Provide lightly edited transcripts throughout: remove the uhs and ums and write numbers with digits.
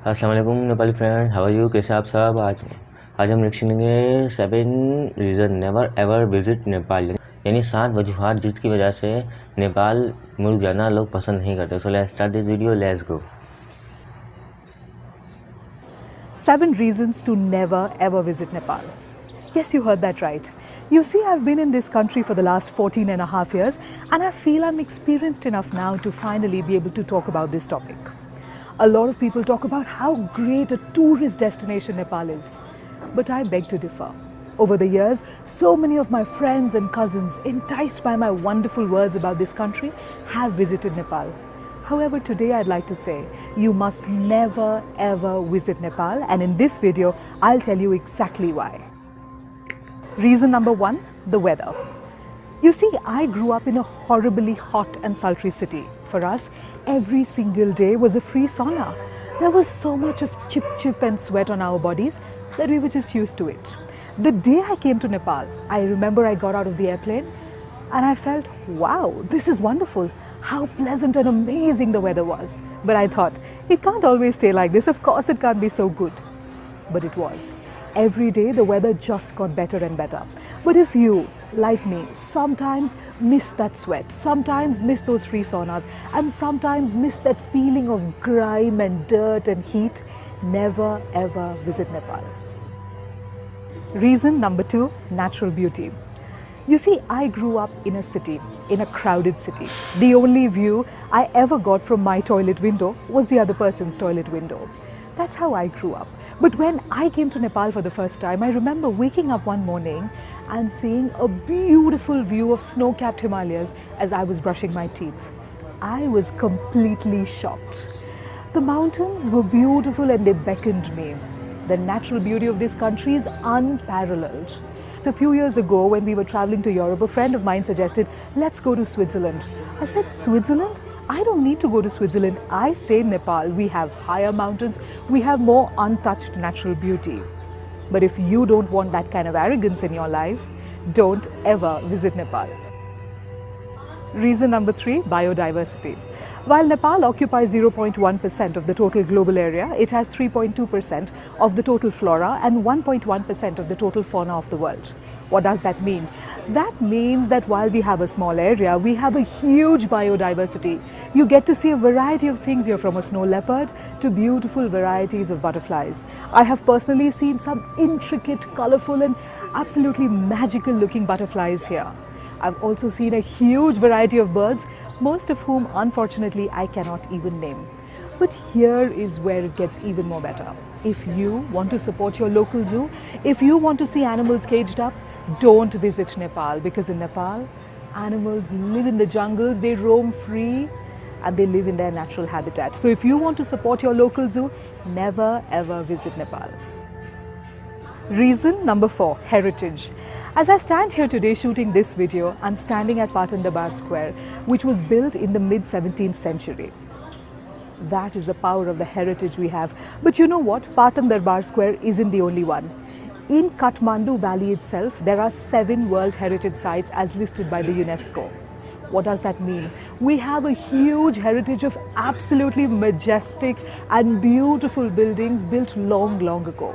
अस्सलाम वालेकुम Nepali friend, how are you? कैसे आप सब? आज हम लिखेंगे 7 reason never ever visit Nepal, यानी 7 वजूहात जिसकी वजह से नेपाल मुल्क जाना लोग पसंद नहीं करते। So let's start this video, let's go. 7 reasons to never ever visit Nepal. Yes, you heard that right. You see, I've been in this country for the last 14 and a half years, and I feel I'm experienced enough now to finally be able to talk about this topic. A lot of people talk about how great a tourist destination Nepal is, but I beg to differ. Over the years, so many of my friends and cousins, enticed by my wonderful words about this country, have visited Nepal. However, today I'd like to say you must never ever visit Nepal, and in this video I'll tell you exactly why. Reason number 1, the weather. You see, I grew up in a horribly hot and sultry city. For us, every single day was a free sauna. There was so much of chip and sweat on our bodies that we were just used to it. The day I came to Nepal, I remember I got out of the airplane and I felt, wow, this is wonderful. How pleasant and amazing the weather was. But I thought, it can't always stay like this. Of course, it can't be so good. But it was. Every day, the weather just got better and better. But if you, like me, sometimes miss that sweat, sometimes miss those free saunas, and sometimes miss that feeling of grime and dirt and heat, never ever visit Nepal. Reason number 2, natural beauty. You see, I grew up in a city, in a crowded city. The only view I ever got from my toilet window was the other person's toilet window. That's how I grew up. But when I came to Nepal for the first time, I remember waking up one morning and seeing a beautiful view of snow-capped Himalayas as I was brushing my teeth. I was completely shocked. The mountains were beautiful and they beckoned me. The natural beauty of this country is unparalleled. A few years ago, when we were traveling to Europe, a friend of mine suggested, let's go to Switzerland. I said, Switzerland? I don't need to go to Switzerland. I stay in Nepal. We have higher mountains. We have more untouched natural beauty. But if you don't want that kind of arrogance in your life, don't ever visit Nepal. Reason number 3, biodiversity. While Nepal occupies 0.1% of the total global area, it has 3.2% of the total flora and 1.1% of the total fauna of the world. What does that mean? That means that while we have a small area, we have a huge biodiversity. You get to see a variety of things here, from a snow leopard to beautiful varieties of butterflies. I have personally seen some intricate, colorful and absolutely magical looking butterflies here. I've also seen a huge variety of birds, most of whom unfortunately I cannot even name. But here is where it gets even more better. If you want to support your local zoo, if you want to see animals caged up, don't visit Nepal, because in Nepal, animals live in the jungles, they roam free and they live in their natural habitat. So if you want to support your local zoo, never ever visit Nepal. Reason number 4, heritage. As I stand here today shooting this video, I'm standing at Patan Darbar Square, which was built in the mid-17th century. That is the power of the heritage we have. But you know what? Patan Darbar Square isn't the only one. In Kathmandu Valley itself, there are 7 World Heritage Sites as listed by the UNESCO. What does that mean? We have a huge heritage of absolutely majestic and beautiful buildings built long, long ago.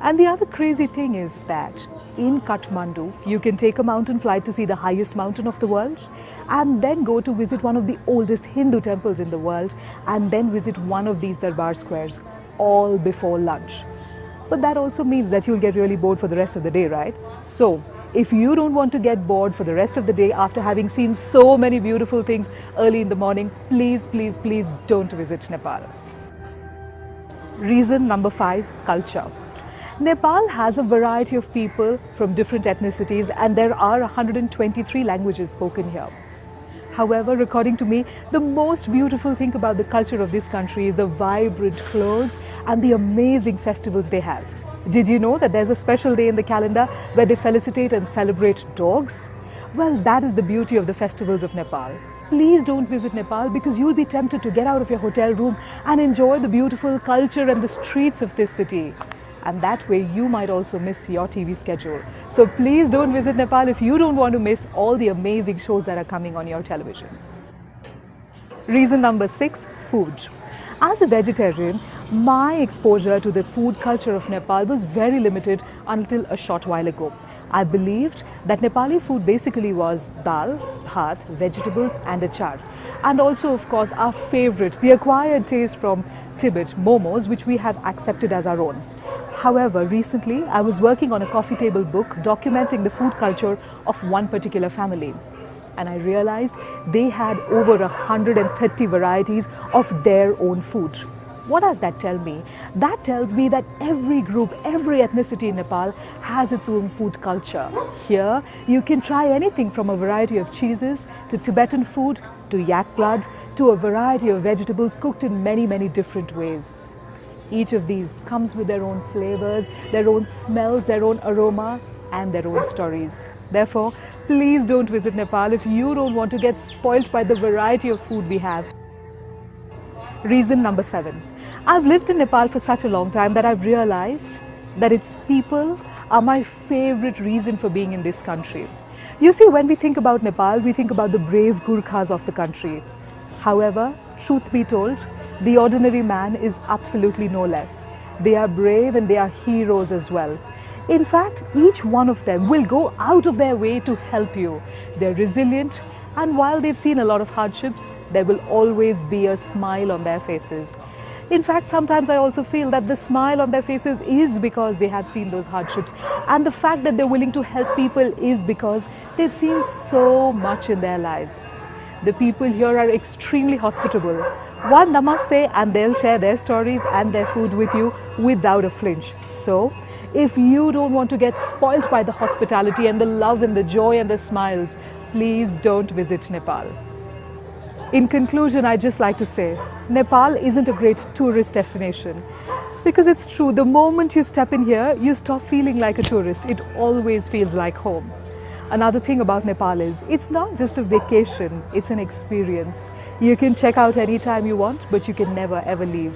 And the other crazy thing is that in Kathmandu, you can take a mountain flight to see the highest mountain of the world, and then go to visit one of the oldest Hindu temples in the world, and then visit one of these Darbar squares, all before lunch. But that also means that you'll get really bored for the rest of the day, right? So, if you don't want to get bored for the rest of the day after having seen so many beautiful things early in the morning, please, please, please don't visit Nepal. Reason number 5, culture. Nepal has a variety of people from different ethnicities, and there are 123 languages spoken here. However, according to me, the most beautiful thing about the culture of this country is the vibrant clothes and the amazing festivals they have. Did you know that there's a special day in the calendar where they felicitate and celebrate dogs? Well, that is the beauty of the festivals of Nepal. Please don't visit Nepal, because you'll be tempted to get out of your hotel room and enjoy the beautiful culture and the streets of this city. And that way you might also miss your TV schedule. So please don't visit Nepal if you don't want to miss all the amazing shows that are coming on your television. Reason number 6, food. As a vegetarian, my exposure to the food culture of Nepal was very limited until a short while ago. I believed that Nepali food basically was dal, bhat, vegetables and achar. And also of course our favorite, the acquired taste from Tibet, momos, which we have accepted as our own. However, recently I was working on a coffee table book documenting the food culture of one particular family. And I realized they had over 130 varieties of their own food. What does that tell me? That tells me that every group, every ethnicity in Nepal has its own food culture. Here, you can try anything from a variety of cheeses to Tibetan food to yak blood to a variety of vegetables cooked in many, many different ways. Each of these comes with their own flavors, their own smells, their own aroma, and their own stories. Therefore, please don't visit Nepal if you don't want to get spoilt by the variety of food we have. Reason number 7. I've lived in Nepal for such a long time that I've realized that its people are my favorite reason for being in this country. You see, when we think about Nepal, we think about the brave Gurkhas of the country. However, truth be told, the ordinary man is absolutely no less. They are brave and they are heroes as well. In fact, each one of them will go out of their way to help you. They're resilient, and while they've seen a lot of hardships, there will always be a smile on their faces. In fact, sometimes I also feel that the smile on their faces is because they have seen those hardships, and the fact that they're willing to help people is because they've seen so much in their lives. The people here are extremely hospitable. One namaste and they'll share their stories and their food with you without a flinch. So, if you don't want to get spoilt by the hospitality and the love and the joy and the smiles, please don't visit Nepal. In conclusion, I'd just like to say, Nepal isn't a great tourist destination. Because it's true, the moment you step in here, you stop feeling like a tourist. It always feels like home. Another thing about Nepal is, it's not just a vacation, it's an experience. You can check out anytime you want, but you can never ever leave.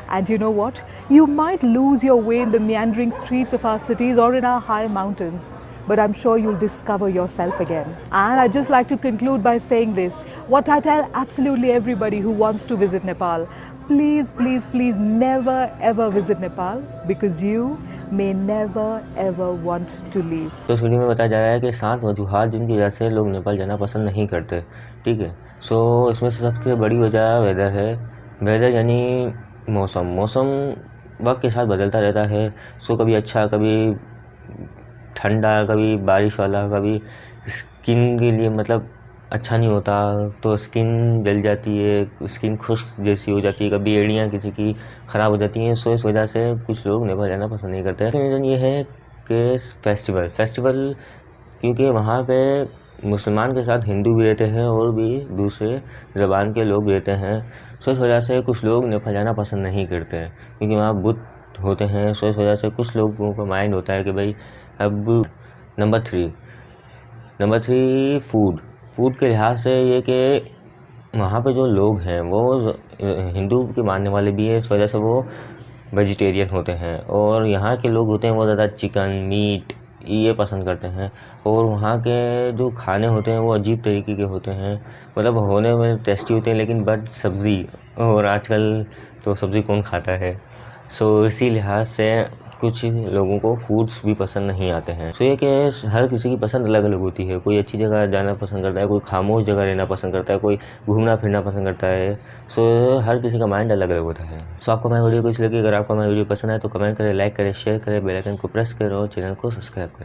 And you know what? You might lose your way in the meandering streets of our cities or in our high mountains, but I'm sure you'll discover yourself again. And I'd just like to conclude by saying this, what I tell absolutely everybody who wants to visit Nepal, please, please, please never ever visit Nepal because you may never ever want to leave. तो इस video में बताया जा रहा है कि 7 वजूहात जिनकी वजह से लोग नेपाल जाना पसंद नहीं करते, ठीक है। सो इसमें से सबसे बड़ी वजह वेदर है। वेदर यानी मौसम वक्त के साथ बदलता रहता है। सो कभी अच्छा, कभी ठंडा, कभी बारिश वाला, कभी स्किन के लिए मतलब अच्छा नहीं होता, तो स्किन जल जाती है, स्किन खुश्क जैसी हो जाती है, कभी एड़ियाँ किसी की ख़राब हो जाती हैं। सो इस वजह से कुछ लोग नेपाल जाना पसंद नहीं करते हैं। रीज़न ये है कि फेस्टिवल क्योंकि वहाँ पे मुसलमान के साथ हिंदू भी रहते हैं और भी दूसरे ज़बान के लोग रहते हैं। सो इस वजह से कुछ लोग नेपाल जाना पसंद नहीं करते हैं क्योंकि वहाँ बुत होते हैं। सो इस वजह से कुछ लोगों का माइंड होता है कि भाई अब नंबर 3 फूड के लिहाज से ये कि वहाँ पे जो लोग हैं वो हिंदू के मानने वाले भी हैं। इस वजह से वो वेजिटेरियन होते हैं और यहाँ के लोग होते हैं वो ज़्यादा चिकन मीट ये पसंद करते हैं। और वहाँ के जो खाने होते हैं वो अजीब तरीके के होते हैं, मतलब होने में टेस्टी होते हैं लेकिन बट सब्ज़ी, और आजकल तो सब्ज़ी कौन खाता है। सो इसी लिहाज से कुछ लोगों को फूड्स भी पसंद नहीं आते हैं। सो ये कि हर किसी की पसंद अलग अलग होती है। कोई अच्छी जगह जाना पसंद करता है, कोई खामोश जगह रहना पसंद करता है, कोई घूमना फिरना पसंद करता है। सो हर किसी का माइंड अलग अलग होता है। सो आपको हमारी वीडियो कैसी लगी? अगर आपको हमारी वीडियो पसंद आए तो कमेंट करें, लाइक करें, शेयर करें, बेल आइकन को प्रेस करें और चैनल को सब्सक्राइब करें।